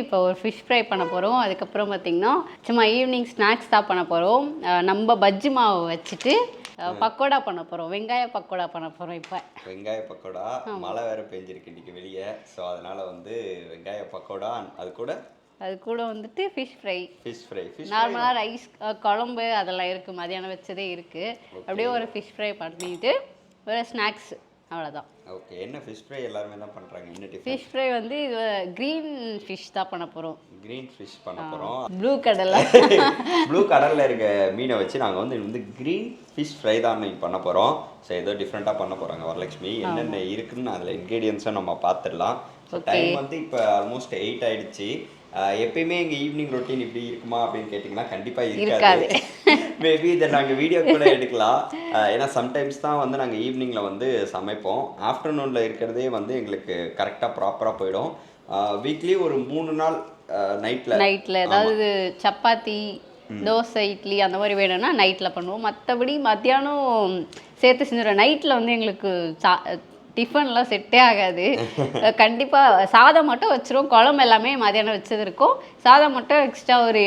இப்போ ஒரு fish fry பண்ண போகிறோம். அதுக்கப்புறம் பார்த்திங்கன்னா சும்மா ஈவினிங் ஸ்நாக்ஸ் தான் பண்ண போகிறோம். நம்ம பஜ்ஜி மாவு வச்சுட்டு பக்கோடா பண்ண போகிறோம். வெங்காய பக்கோடா பண்ண போகிறோம். இப்போ வெங்காய பக்கோடா மழை வேறு பெஞ்சிருக்கு இன்றைக்கி வெளியே. ஸோ அதனால் வந்து வெங்காய பக்கோடா அது கூட வந்துட்டு ஃபிஷ் ஃப்ரை. ஃபிஷ் நார்மலாக ரைஸ் குழம்பு அதெல்லாம் இருக்குது, மதியானம் வச்சதே இருக்குது. அப்படியே ஒரு ஃபிஷ் ஃப்ரை பண்ணிட்டு ஒரு ஸ்நாக்ஸ், அவ்வளோதான். ஓகே, என்ன ஃபிஷ் ஃப்ரை எல்லாருமே தான் பண்ணுறாங்க. என்ன ஃபிஷ் ஃப்ரை வந்து இது க்ரீன் ஃபிஷ் தான் பண்ண போகிறோம். க்ரீன் ஃபிஷ் பண்ண போகிறோம். ப்ளூ கடலில் இருக்க மீனை வச்சு நாங்கள் வந்து க்ரீன் ஃபிஷ் ஃப்ரை தான் இன்னைக்கு பண்ண போகிறோம். ஸோ ஏதோ டிஃப்ரெண்ட்டாக பண்ண போகிறாங்க வரலட்சுமி. என்னென்ன இருக்குன்னு அதில் இன்க்ரீடியன்ஸும் நம்ம பார்த்துடலாம். ஸோ டைம் வந்து இப்போ ஆல்மோஸ்ட் 8 ஆகிடுச்சு. எப்பயுமே எங்கள் ஈவினிங் ரொட்டீன் இப்படி இருக்குமா அப்படின்னு கேட்டிங்கன்னா கண்டிப்பாக இருக்காது. மேபி இதை நாங்கள் வீடியோ கூட எடுக்கலாம். ஏன்னா சம்டைம்ஸ் தான் வந்து நாங்கள் ஈவினிங்கில் வந்து சமைப்போம். ஆஃப்டர்நூனில் இருக்கிறதே வந்து எங்களுக்கு கரெக்டாக ப்ராப்பராக போயிடும். வீக்லி ஒரு 3 நாள் நைட்டில் ஏதாவது சப்பாத்தி, தோசை, இட்லி அந்த மாதிரி வேணும்னா நைட்டில் பண்ணுவோம். மற்றபடி மத்தியானம் சேர்த்து செஞ்சிடும். நைட்டில் வந்து எங்களுக்கு டிஃபன்லாம் செட்டே ஆகாது. கண்டிப்பாக சாதம் மட்டும் வச்சிரும். குழம்பு எல்லாமே மதியானம் வச்சது இருக்கும். சாதம் மட்டும் எக்ஸ்ட்ரா ஒரு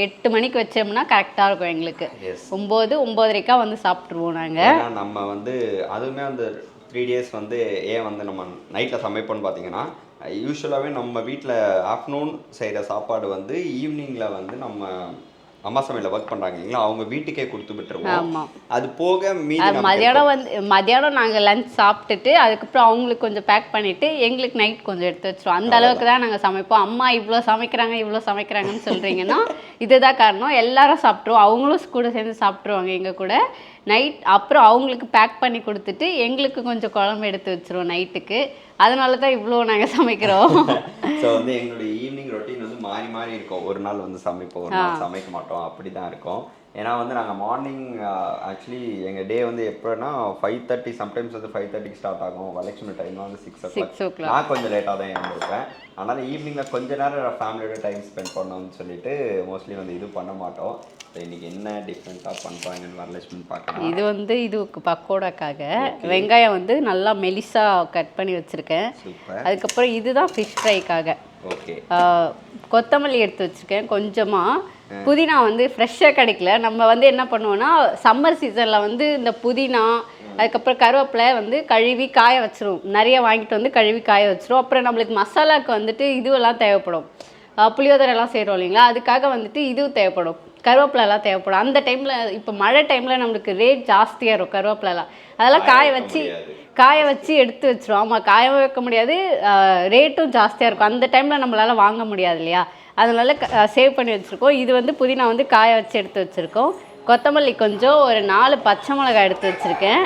8 மணிக்கு வச்சோம்னா கரெக்டாக இருக்கும் எங்களுக்கு. 9-9:30 வந்து சாப்பிட்ருவோம் நாங்கள். நம்ம வந்து அதுவுமே அந்த 3 days வந்து ஏன் வந்து நம்ம நைட்டில் சமைப்போம்னு பார்த்தீங்கன்னா, யூஸ்வலாகவே நம்ம வீட்டில் ஆஃப்டர்நூன் செய்கிற சாப்பாடு வந்து ஈவினிங்கில் வந்து நம்ம அம்மா சமையல ஒர்க் பண்ணுறாங்க இல்லைங்களா, அவங்க வீட்டுக்கே கொடுத்து விட்டுருவோம். ஆமாம், அது போக மீதி மதியானம் நாங்கள் லஞ்ச் சாப்பிட்டுட்டு அதுக்கப்புறம் அவங்களுக்கு கொஞ்சம் பேக் பண்ணிவிட்டு எங்களுக்கு நைட் கொஞ்சம் எடுத்து வச்சிருவோம். அந்த அளவுக்கு தான் நாங்கள் சமைப்போம். அம்மா இவ்வளோ சமைக்கிறாங்கன்னு சொல்கிறீங்கன்னா இதுதான் காரணம். எல்லாரும் சாப்பிட்ருவோம். அவங்களும் கூட சேர்ந்து சாப்பிட்ருவாங்க எங்கள் கூட நைட். அப்புறம் அவங்களுக்கு பேக் பண்ணி கொடுத்துட்டு எங்களுக்கு கொஞ்சம் குழம்பு எடுத்து வச்சிருவோம் நைட்டுக்கு. அதனால தான் இவ்வளோ நாங்கள் சமைக்கிறோம். ஸோ வந்து எங்களுடைய ஈவினிங் ரொட்டீன் வந்து மாறி இருக்கும். ஒரு நாள் வந்து சமைப்போம், ஒரு நாள் சமைக்க மாட்டோம், அப்படி தான் இருக்கும். ஏன்னா வந்து நாங்கள் மார்னிங் ஆக்சுவலி எங்கள் டே வந்து எப்போனா 5:30, சம்டைம்ஸ் வந்து 5:30 ஸ்டார்ட் ஆகும். வரலட்சுமி டைம் வந்து 6 o'clock. நான் கொஞ்சம் லேட்டாக தான் எழுந்திருப்பேன். அதனால் ஈவினிங்கில் கொஞ்சம் நேரம் ஃபேமிலியோட டைம் ஸ்பெண்ட் பண்ணோம்னு சொல்லிட்டு மோஸ்ட்லி வந்து இது பண்ண மாட்டோம். ஸோ இன்றைக்கி என்ன டிஃப்ரெண்ட்டாக பண்ணுறாங்கன்னு வரலட்சுமி பார்க்கலாம். இது வந்து இதுக்கு பக்கோடாக்காக வெங்காயம் வந்து நல்லா மெலிசாக கட் பண்ணி வச்சுருக்கேன். அதுக்கப்புறம் இதுதான் ஃபிஷ் ஃப்ரைக்காக ஓகே கொத்தமல்லி எடுத்து வச்சுருக்கேன். கொஞ்சமாக புதினா வந்து ஃப்ரெஷ்ஷாக கிடைக்கல. நம்ம வந்து என்ன பண்ணுவோன்னா சம்மர் சீசனில் வந்து இந்த புதினா அதுக்கப்புறம் கருவேப்பிலை வந்து கழுவி காய வச்சிரும். நிறைய வாங்கிட்டு வந்து கழுவி காய வச்சிரும். அப்புறம் நம்மளுக்கு மசாலாவுக்கு வந்துட்டு இதுவெல்லாம் தேவைப்படும். புளியோதரெல்லாம் செய்கிறோம் இல்லைங்களா, அதுக்காக வந்துட்டு இதுவும் தேவைப்படும். கருவேப்பிலெல்லாம் தேவைப்படும். அந்த டைமில் இப்போ மழை டைமில் நம்மளுக்கு ரேட் ஜாஸ்தியாக இருக்கும் கருவேப்பிலெல்லாம். அதெல்லாம் காய வச்சு எடுத்து வச்சிரும். ஆமாம், காயவும் வைக்க முடியாது, ரேட்டும் ஜாஸ்தியாக இருக்கும். அந்த டைமில் நம்மளால் வாங்க முடியாது இல்லையா, அதனால சேவ் பண்ணி வச்சுருக்கோம். இது வந்து புதினா வந்து காய வச்சு எடுத்து வச்சுருக்கோம். கொத்தமல்லி கொஞ்சம், ஒரு 4 பச்சை மிளகாய் எடுத்து வச்சுருக்கேன்.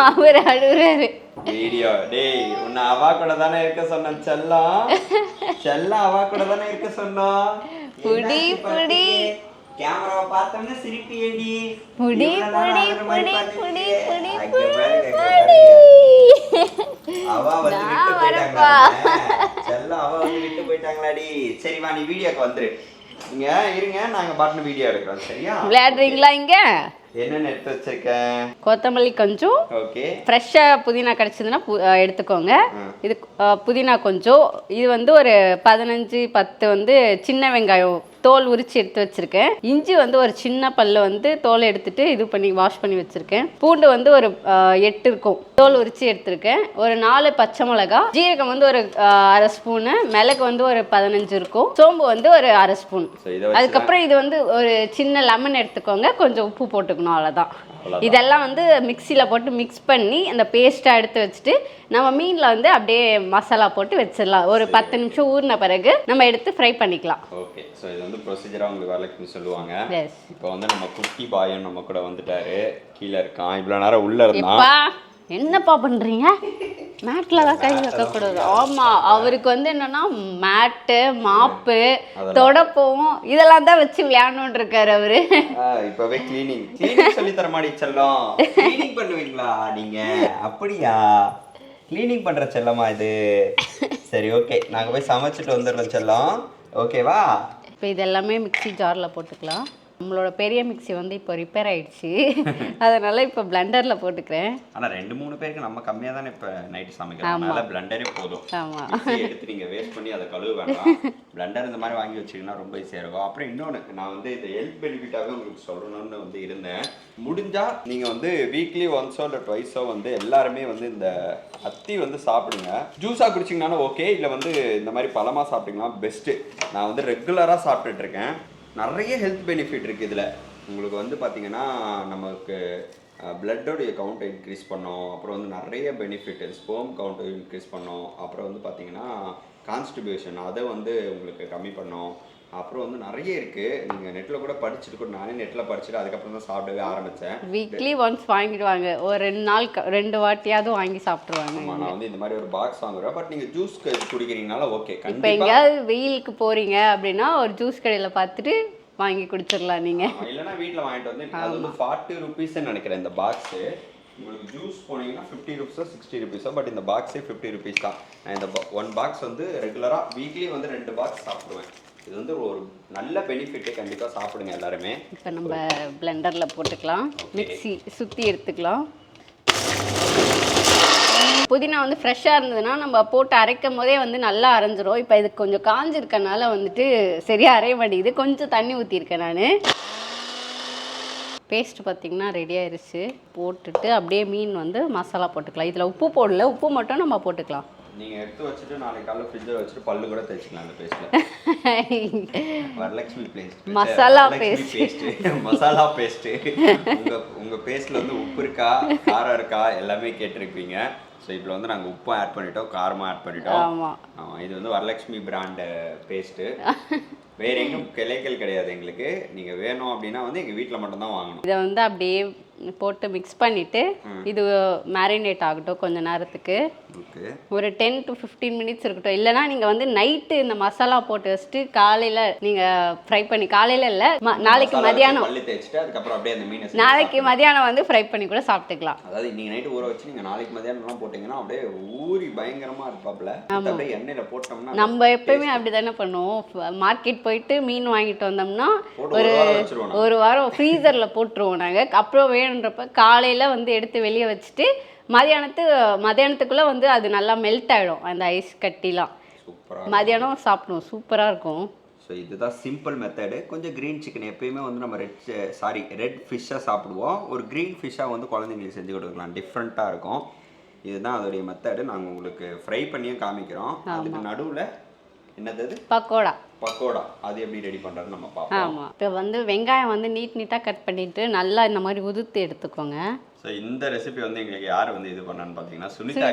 அவர் அழுகுறாரு. வீடியோ டேய், உன்னை அவா கூட தானே இருக்க சொன்னேன் செல்லம் அவா கூட தானே இருக்க சொன்னோம். புடி கேமராவை பார்த்தோம்னா சிரிப்பியேடி. புடி அவா வந்து விட்டு போயிட்டாங்களா செல்லம், அவா வந்து விட்டு போயிட்டாங்களாடி. சரி வா, நீ வீடியோக்கு வந்துரு. இங்க இருங்க, நாங்க பாட்டு வீடியோ எடுக்கிறோம். சரியா, விளையாடுறீங்களா? இங்க என்னென்ன எடுத்து வச்சிருக்கேன்? கொத்தமல்லி கொஞ்சம், ஓகே, ஃப்ரெஷ்ஷாக புதினா கிடச்சிதுன்னா எடுத்துக்கோங்க. இது புதினா கொஞ்சம். இது வந்து ஒரு 15-10 வந்து சின்ன வெங்காயம் தோல் உரித்து எடுத்து வச்சுருக்கேன். இஞ்சி வந்து ஒரு சின்ன பல்லு வந்து தோல் எடுத்துட்டு இது பண்ணி வாஷ் பண்ணி வச்சுருக்கேன். பூண்டு வந்து ஒரு 8 இருக்கும், தோல் உரித்து எடுத்துருக்கேன். ஒரு 4 பச்சை மிளகா, ஜீரகம் வந்து ஒரு 1/2 ஸ்பூனு, மிளகு வந்து ஒரு 15 இருக்கும், சோம்பு வந்து ஒரு 1/2 ஸ்பூன். அதுக்கப்புறம் இது வந்து ஒரு சின்ன லெமன் எடுத்துக்கோங்க, கொஞ்சம் உப்பு போட்டுக்கணும், அவ்வளோதான். இதெல்லாம் வந்து மிக்சியில் போட்டு மிக்ஸ் பண்ணி அந்த பேஸ்ட்டாக எடுத்து வச்சுட்டு நம்ம மீனில் வந்து அப்படியே மசாலா போட்டு வச்சிடலாம். ஒரு 10 நிமிஷம் ஊறின பிறகு நம்ம எடுத்து ஃப்ரை பண்ணிக்கலாம். ஓகே, ஸோ இது வந்து ப்ரொசீஜராக உங்களுக்கு வரலட்சுமி சொல்லுவாங்க. இப்போ வந்து நம்ம குட்டி பாயன் நம்ம கூட வந்துட்டாரு, கீழே இருக்கான். இவ்வளோ நேரம் உள்ளே இருந்தான். என்னப்பா பண்ணுறீங்க? மேட்டில் தான் கை வைக்கக்கூடாது. ஆமாம், அவருக்கு வந்து என்னென்னா மேட்டு, மாப்பு, தொடப்பம் இதெல்லாம் தான் வச்சு விளையாடணுன்னு இருக்காரு அவரு. இப்போவே கிளீனிங் சொல்லி தர மாடி செல்லம். கிளீனிங் பண்ணுவீங்களா நீங்கள்? அப்படியா, கிளீனிங் பண்ணுற செல்லம்மா இது? சரி, ஓகே, நாங்கள் போய் சமைச்சிட்டு வந்துடுறோம் செல்லம். ஓகேவா? இப்போ இதெல்லாமே மிக்ஸி ஜாரில் போட்டுக்கலாம். நம்மளோட பெரிய மிக்ஸி வந்து இப்போ ரிப்பேர் ஆயிடுச்சு, அதனால இப்போ பிளெண்டரில் போட்டுக்கிறேன். ஆனால் 2-3 பேருக்கு நம்ம கம்மியாக தானே இப்போ நைட்டு சமைக்கிறோம், அதனால பிளெண்டரே போதும். ஆமாம், எடுத்து நீங்கள் வேஸ்ட் பண்ணி அதை கழுவ வேண்டாம். பிளெண்டர் இந்த மாதிரி வாங்கி வச்சிங்கன்னா ரொம்ப ஈஸியாக இருக்கும். அப்புறம் இன்னொன்று நான் வந்து இந்த ஹெல்த் பெனிஃபிட்டாகவே உங்களுக்கு சொல்லணும்னு வந்து இருந்தேன். முடிஞ்சால் நீங்கள் வந்து வீக்லி ஒன்ஸோ இல்லை ட்வைஸோ வந்து எல்லாருமே வந்து இந்த அத்தி வந்து சாப்பிடுங்க. ஜூஸாக குடிச்சிங்கனாலும் ஓகே, இல்லை வந்து இந்த மாதிரி பழமாக சாப்பிட்டிங்கன்னா பெஸ்ட்டு. நான் வந்து ரெகுலராக சாப்பிட்டுட்ருக்கேன். நிறைய ஹெல்த் பெனிஃபிட் இருக்குது இதில். உங்களுக்கு வந்து பார்த்திங்கன்னா நமக்கு பிளட்டோடைய கவுண்ட்டை இன்க்ரீஸ் பண்ணோம். அப்புறம் வந்து நிறைய பெனிஃபிட், ஸ்பெர்ம் கவுண்ட்டை இன்க்ரீஸ் பண்ணோம். அப்புறம் வந்து பார்த்திங்கன்னா கான்ஸ்டிபேஷன் அதை வந்து உங்களுக்கு கம்மி பண்ணோம். அப்புறம் வந்து நிறைய இருக்குது. நீங்கள் நெட்டில் கூட படிச்சுட்டு கூட, நானே நெட்டில் படிச்சுட்டு அதுக்கப்புறம் தான் சாப்பிடவே ஆரம்பித்தேன். வீக்லி ஒன்ஸ் வாங்கிடுவாங்க, ஒரு 2 நாள் 2 வாட்டியாவது வாங்கி சாப்பிட்ருவாங்க. நான் வந்து இந்த மாதிரி ஒரு பாக்ஸ் வாங்குறேன். பட் நீங்கள் ஜூஸ் குடிக்கிறீங்கனால ஓகே. இப்போ எங்கேயாவது வெயிலுக்கு போகிறீங்க அப்படின்னா ஒரு ஜூஸ் கடையில் பார்த்துட்டு வாங்கி குடிச்சிடலாம் நீங்கள். இல்லைனா வீட்டில் வாங்கிட்டு வந்து அது வந்து 40 ருபீஸ்ன்னு நினைக்கிறேன் இந்த பாக்ஸு. உங்களுக்கு ஜூஸ் போனீங்கன்னா 50 ருபீஸோ 60 ருபீஸோ, பட் இந்த பாக்ஸே 50 ருபீஸ் தான். நான் இந்த 1 பாக்ஸ் வந்து ரெகுலராக வீக்லி வந்து 2 பாக்ஸ் சாப்பிடுவேன். இது வந்து ஒரு நல்ல பெனிஃபிட்டு, கண்டிப்பாக சாப்பிடுங்க எல்லாருமே. இப்போ நம்ம பிளெண்டரில் போட்டுக்கலாம், மிக்ஸி சுற்றி எடுத்துக்கலாம். புதினா வந்து ஃப்ரெஷ்ஷாக இருந்ததுன்னா நம்ம போட்டு அரைக்கும் போதே வந்து நல்லா அரைஞ்சிரும். இப்போ இது கொஞ்சம் காஞ்சிருக்கனால வந்துட்டு சரியாக அரைய மாட்டேங்குது, கொஞ்சம் தண்ணி ஊற்றிருக்கேன் நான். பேஸ்ட் பார்த்திங்கன்னா ரெடி ஆயிடுச்சு. போட்டுட்டு அப்படியே மீன் வந்து மசாலா போட்டுக்கலாம். இதில் உப்பு போடல, உப்பு மட்டும் நம்ம போட்டுக்கலாம். நீங்கள் எடுத்து வச்சுட்டு நாளைக்கு காலையில் ஃப்ரிட்ஜில் வச்சுட்டு பல்லு கூட தேய்ச்சிக்கலாம் அந்த பேஸ்ட்டில். Varalakshmi paste, masala paste, masala paste. உங்கள் பேஸ்ட்டில் வந்து உப்பு இருக்கா காரம் இருக்கா எல்லாமே கேட்டிருப்பீங்க. ஸோ இதில் வந்து நாங்கள் உப்பும் ஆட் பண்ணிட்டோம், காரமாக ஆட் பண்ணிட்டோம். ஆமாம், இது வந்து வரலட்சுமி பிராண்டு பேஸ்ட்டு. வேறு எங்கேயும் கிளைகள் கிடையாது எங்களுக்கு. நீங்கள் வேணும் அப்படின்னா வந்து எங்கள் வீட்டில் மட்டும்தான் வாங்கணும். இதை வந்து அப்படியே போட்டு மிக்ஸ் பண்ணிவிட்டு இது மேரினேட் ஆகட்டும் கொஞ்ச நேரத்துக்கு. ஒரு 10 to 15 மினிட்ஸ் இருக்கட்டும். இல்லைனா நீங்கள் வந்து நைட்டு இந்த மசாலா போட்டு வச்சுட்டு காலையில் நீங்கள் ஃப்ரை பண்ணி, காலையில் இல்லை நாளைக்கு மதியானம், நாளைக்கு மதியானம் வந்து ஃப்ரை பண்ணி கூட சாப்பிட்டுக்கலாம். அதாவது நீங்கள் நைட்டு ஊற வச்சு நீங்கள் நாளைக்கு மதியானம்லாம் போட்டிங்கன்னா அப்படியே ஊறி பயங்கரமாக இருப்பாப்புல. அப்படியே எண்ணெயில் போட்டோம்னா நம்ம எப்பயுமே அப்படி தானே பண்ணுவோம். மார்க்கெட் போயிட்டு மீன் வாங்கிட்டு வந்தோம்னா ஒரு வாரம் ஃப்ரீசரில் போட்டுருவோம் நாங்கள். அப்புறம் வேணுன்றப்ப காலையில் வந்து எடுத்து வெளியே வச்சுட்டு மதியானத்துக்குள்ளே வந்து அது நல்லா மெல்ட் ஆகிடும் அந்த ஐஸ் கட்டிலாம். மதியானம் சாப்பிடுவோம், சூப்பராக இருக்கும். ஸோ இதுதான் சிம்பிள் மெத்தடு. கொஞ்சம் க்ரீன் சிக்கன் எப்பயுமே வந்து நம்ம ரெட் ஃபிஷ்ஷாக சாப்பிடுவோம். ஒரு க்ரீன் ஃபிஷ்ஷாக வந்து குழந்தைங்களுக்கு செஞ்சு கொடுக்கலாம், டிஃப்ரெண்ட்டாக இருக்கும். இதுதான் அதோடைய மெத்தடு. நாங்கள் உங்களுக்கு ஃப்ரை பண்ணியும் காமிக்கிறோம். அதுக்கு நடுவில் என்னது பக்கோடா அது எப்படி ரெடி பண்ணுறது நம்ம பார்ப்போம். ஆமாம், இப்போ வந்து வெங்காயம் வந்து நீட்டாக கட் பண்ணிவிட்டு நல்லா இந்த மாதிரி உதுத்து எடுத்துக்கோங்க. ஸோ இந்த ரெசிபி வந்து எங்களுக்கு யார் வந்து இது பண்ணான்னு பார்த்தீங்கன்னா சுனிதா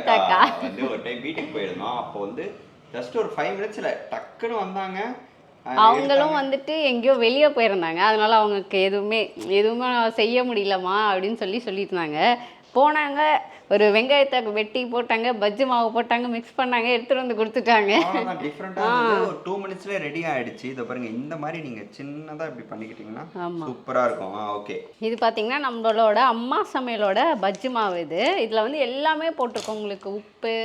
வந்து ஒரு டைம் வீட்டுக்கு போயிருந்தோம். அப்போ வந்து ஜஸ்ட் ஒரு 5 மினிட்ஸில் டக்குன்னு வந்தாங்க. அவங்களும் வந்துட்டு எங்கேயோ வெளியே போயிருந்தாங்க, அதனால அவங்களுக்கு எதுவுமே செய்ய முடியலம்மா அப்படின்னு சொல்லியிருந்தாங்க. போனாங்க, ஒரு வெங்காயத்தை வெட்டி போட்டாங்க, பஜ்ஜி மாவு போட்டாங்க, மிக்ஸ் பண்ணாங்க, எடுத்துட்டு வந்து கொடுத்துட்டாங்க. ஒரு 2 மினிட்ஸ்ல ரெடி ஆயிடுச்சு. இதை பாருங்க, இந்த மாதிரி நீங்க சின்னதா இப்படி பண்ணிக்கிட்டீங்கன்னா சூப்பரா இருக்கும். ஓகே, இது பாத்தீங்கன்னா நம்மளோட அம்மா சமையலோட பஜ்ஜி மாவு. இதுல வந்து எல்லாமே போட்டிருக்கோம். உங்களுக்கு உப்பு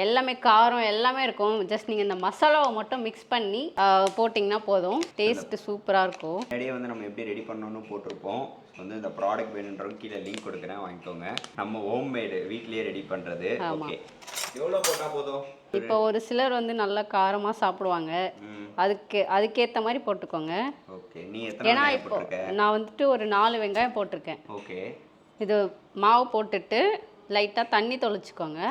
எல்லாமே, காரம் எல்லாமே இருக்கும். ஜஸ்ட் நீங்கள் இந்த மசாலாவை மட்டும் மிக்ஸ் பண்ணி போட்டிங்கன்னா போதும், டேஸ்ட்டு சூப்பராக இருக்கும். நிறைய வந்து நம்ம எப்படி ரெடி பண்ணணும்னு போட்டிருப்போம். வந்து இந்த ப்ராடக்ட் வேணுன்றவங்க கீழே லிங்க் கொடுக்குறேன், வாங்கிக்கோங்க. நம்ம ஹோம்மேடு வீட்லேயே ரெடி பண்ணுறது. ஓகே, எவ்வளோ போட்டால் போதும்? இப்போ ஒரு சிலர் வந்து நல்லா காரமாக சாப்பிடுவாங்க, அதுக்கேற்ற மாதிரி போட்டுக்கோங்க. ஓகே, நீ எத்தனை? ஏன்னா இப்போ நான் வந்துட்டு ஒரு 4 வெங்காயம் போட்டிருக்கேன். ஓகே, இது மாவு போட்டுட்டு லைட்டாக தண்ணி தொளிச்சுக்கோங்க.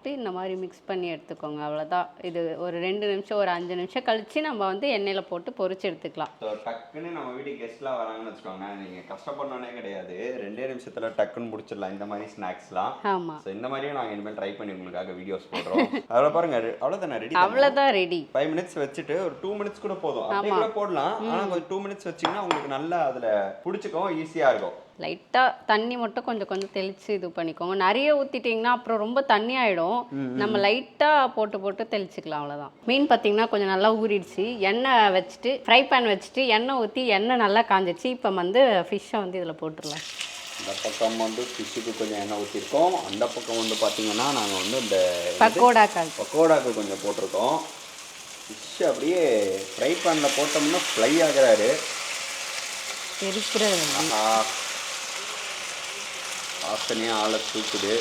இந்த மாதிரி மிக்ஸ் பண்ணி எடுத்துக்கோங்க, அவ்வளோதான். இது ஒரு 2 நிமிஷம், ஒரு 5 நிமிஷம் கழிச்சு நம்ம வந்து எண்ணெயில் போட்டு பொரிச்சு எடுத்துக்கலாம். டக்குன்னு நம்ம வீட்டுக்கு கெஸ்ட்லாம் வராங்கன்னு வச்சுக்கோங்க, நீங்கள் கஷ்டப்படணுன்னே கிடையாது, 2 நிமிஷத்தில் டக்குன்னு முடிச்சிடலாம் இந்த மாதிரி ஸ்நாக்ஸ்லாம். ஆமாம், ஸோ இந்த மாதிரியும் நாங்கள் இனிமேல் ட்ரை பண்ணி உங்களுக்காக வீடியோஸ் போடுறோம். அதில் பாருங்க, அவ்வளோதான் ரெடி. அவ்வளோதான் ரெடி. 5 மினிட்ஸ் வச்சுட்டு ஒரு 2 மினிட்ஸ் கூட போதும், அப்படியே கூட போடலாம். ஆனால் கொஞ்சம் 2 மினிட்ஸ் வச்சிங்கன்னா உங்களுக்கு நல்லா அதில் பிடிச்சிக்கும், ஈஸியாக இருக்கும். லைட்டாக தண்ணி மட்டும் கொஞ்சம் தெளித்து இது பண்ணிக்கோங்க. நிறைய ஊற்றிட்டிங்கன்னா அப்புறம் ரொம்ப தண்ணி ஆகிடும். நம்ம லைட்டாக போட்டு தெளிச்சிக்கலாம், அவ்வளோதான். மீன் பார்த்திங்கன்னா கொஞ்சம் நல்லா ஊறிடுச்சு. எண்ணெய் வச்சுட்டு, ஃப்ரை பேன் வச்சுட்டு எண்ணெய் ஊற்றி எண்ணெய் நல்லா காஞ்சிடுச்சு. இப்போ வந்து ஃபிஷ்ஷை வந்து இதில் போட்டுடலாம். இந்த பக்கம் வந்து ஃபிஷ்ஷுக்கு கொஞ்சம் எண்ணெய் ஊற்றிருக்கோம். அந்த பக்கம் வந்து பார்த்திங்கன்னா நாங்கள் வந்து இந்த பக்கோடாக்கு கொஞ்சம் போட்டிருக்கோம். ஃபிஷ் அப்படியே ஃப்ரை பேனில் போட்டோம்னா ஃப்ரை ஆகிறாரு. இருக்கிறது வாசனையே ஆளை தூக்குது.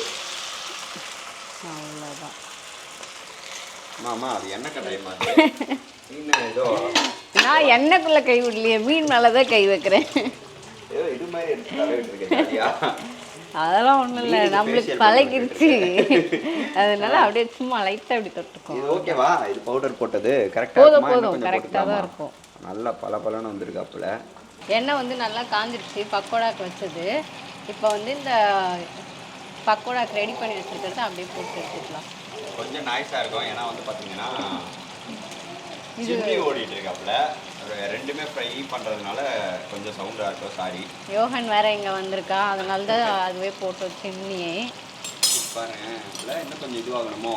அவ்வளோதான். மாமா அது எண்ணெய் கடாய் மாதிரி ஏதோ நான் எண்ணெய்க்குள்ளே கை விடலையே, மீன் மேலே தான் கை வைக்கிறேன். ஏதோ இது மாதிரி எடுத்து தலையிட்டு இருக்கேன். அதெல்லாம் ஒன்றும் இல்லை, நம்மளுக்கு பழகிருச்சு. அதனால அப்படியே சும்மா லைட்டாக அப்படி தொட்டுக்கோம். இது ஓகேவா? இது பவுடர் போட்டது கரெக்டாக போதும் கரெக்டாக தான் இருக்கும். நல்லா பலன்னு வந்திருக்காப்புல. எண்ணெய் வந்து நல்லா காஞ்சிருச்சு பக்கோடாக்கு வச்சது. இப்போ வந்து இந்த பக்கோடாக்கு ரெடி பண்ணி வச்சுருக்கிறத அப்படியே போட்டு எடுத்துக்கலாம். கொஞ்சம் நாய்ஸாக இருக்கும், ஏன்னா வந்து பார்த்தீங்கன்னா சிம்னி ஓடிட்டு இருக்காப்புல. ரெண்டுமே ஃப்ரை பண்ணுறதுனால கொஞ்சம் சவுண்டாக இருக்கும், சாரி. யோகன் வேற இங்கே வந்திருக்கா, அதனால தான் அதுவே போட்டு சிம்னியே. பாருங்க, இன்னும் கொஞ்சம் இதுவாகணுமோ,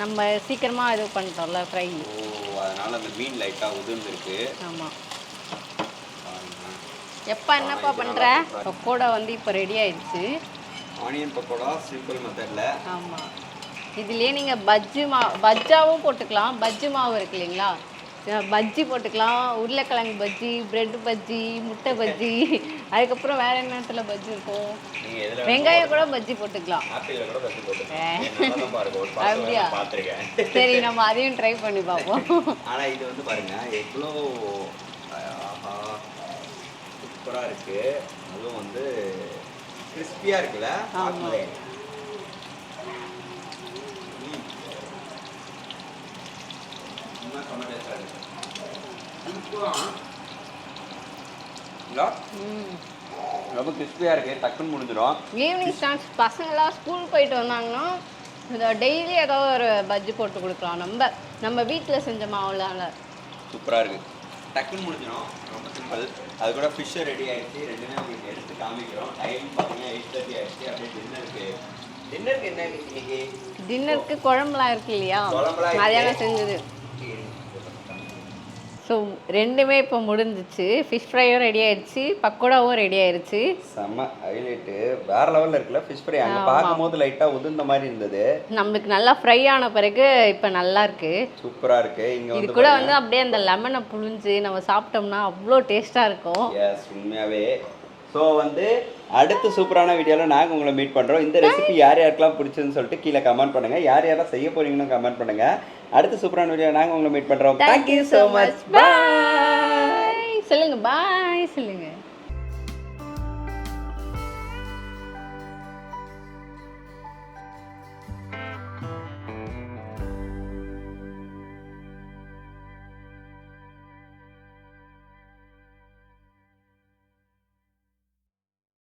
நம்ம சீக்கிரமாக இது பண்ணிட்டோம்ல ஃப்ரை. ஓ, அதனால் அந்த மீன் லைட்டாக உதிர்ந்துருக்கு. ஆமாம். எப்போ என்னப்பா பண்ணுற? பக்கோடா வந்து இப்போ ரெடி ஆயிடுச்சு. ஆனியன் பக்கோடா சிம்பிள் மெத்தடில். ஆமாம். இதுலேயே நீங்கள் பஜ்ஜாவும் போட்டுக்கலாம். பஜ்ஜி மாவு இருக்கு இல்லைங்களா, பஜ்ஜி போட்டுக்கலாம். உருளைக்கிழங்கு பஜ்ஜி, பிரெட் பஜ்ஜி, முட்டை பஜ்ஜி, அதுக்கப்புறம் வேற என்னத்துல பஜ்ஜி இருக்கும், வெங்காயம் கூட பஜ்ஜி போட்டுக்கலாம். அப்படியா? சரி, நம்ம அதையும் ட்ரை பண்ணி பார்ப்போம். ஆனால் இது வந்து பாருங்க எவ்வளோ சூப்பராக இருக்கு. அதுவும் வந்து கிறிஸ்பியாக இருக்குல்ல. ரொம்ப கிறிஸ்பியாக இருக்குது, டக்குன்னு முடிஞ்சிடும். ஈவினிங் ஸ்நாக்ஸ் பசங்களாம் ஸ்கூல் போயிட்டு வந்தாங்கன்னா இந்த டெய்லி ஏதோ ஒரு பஜ்ஜி போட்டு கொடுக்கலாம். நம்ம வீட்டில் செஞ்ச மாவுலால சூப்பராக இருக்குது, டக்குன்னு முடிஞ்சிடும். ரொம்ப சிம்பிள். அது கூட ஃபிஷ்ஷை ரெடி ஆகிடுச்சு. ரெண்டுமே உங்களுக்கு எடுத்து காமிக்கிறோம். டைம் பார்த்தீங்கன்னா 8:30 ஆகிடுச்சு. அப்படியே டின்னருக்கு என்ன இன்னைக்கு? டின்னருக்கு குழம்புலாம் இருக்கு இல்லையா, மதியானம் செஞ்சது. ஸோ ரெண்டுமே இப்போ முடிஞ்சிச்சு. ஃபிஷ் ஃப்ரையும் ரெடி ஆயிடுச்சு, பக்கோடாவும் ரெடி ஆயிடுச்சு. செம்ம ஹைலைட்டு, வேற லெவலில் இருக்குல்ல ஃபிஷ் ஃப்ரை. அங்கே பார்க்கும்போது லைட்டாக உதிர்ந்த மாதிரி இருந்தது, நம்மளுக்கு நல்லா ஃப்ரை ஆன பிறகு இப்போ நல்லா இருக்கு, சூப்பராக இருக்கு. இங்கே இது கூட வந்து அப்படியே அந்த லெமனை புழிஞ்சு நம்ம சாப்பிட்டோம்னா அவ்வளோ டேஸ்ட்டாக இருக்கும். எஸ், உண்மையாகவே. ஸோ வந்து அடுத்த சூப்பரான வீடியோவில் நாங்கள் உங்களை மீட் பண்ணுறோம். இந்த ரெசிபி யார் யாருக்கெல்லாம் பிடிச்சதுன்னு சொல்லிட்டு கீழே கமெண்ட் பண்ணுங்கள். யார் யாரெல்லாம் செய்ய போகிறீங்கன்னு கமெண்ட் பண்ணுங்கள். அடுத்த சூப்பரான வீடியோ நாங்கள் உங்களை மீட் பண்ணுறோம். Thank you so much. பாய் சொல்லுங்கள், பாய் சொல்லுங்கள்.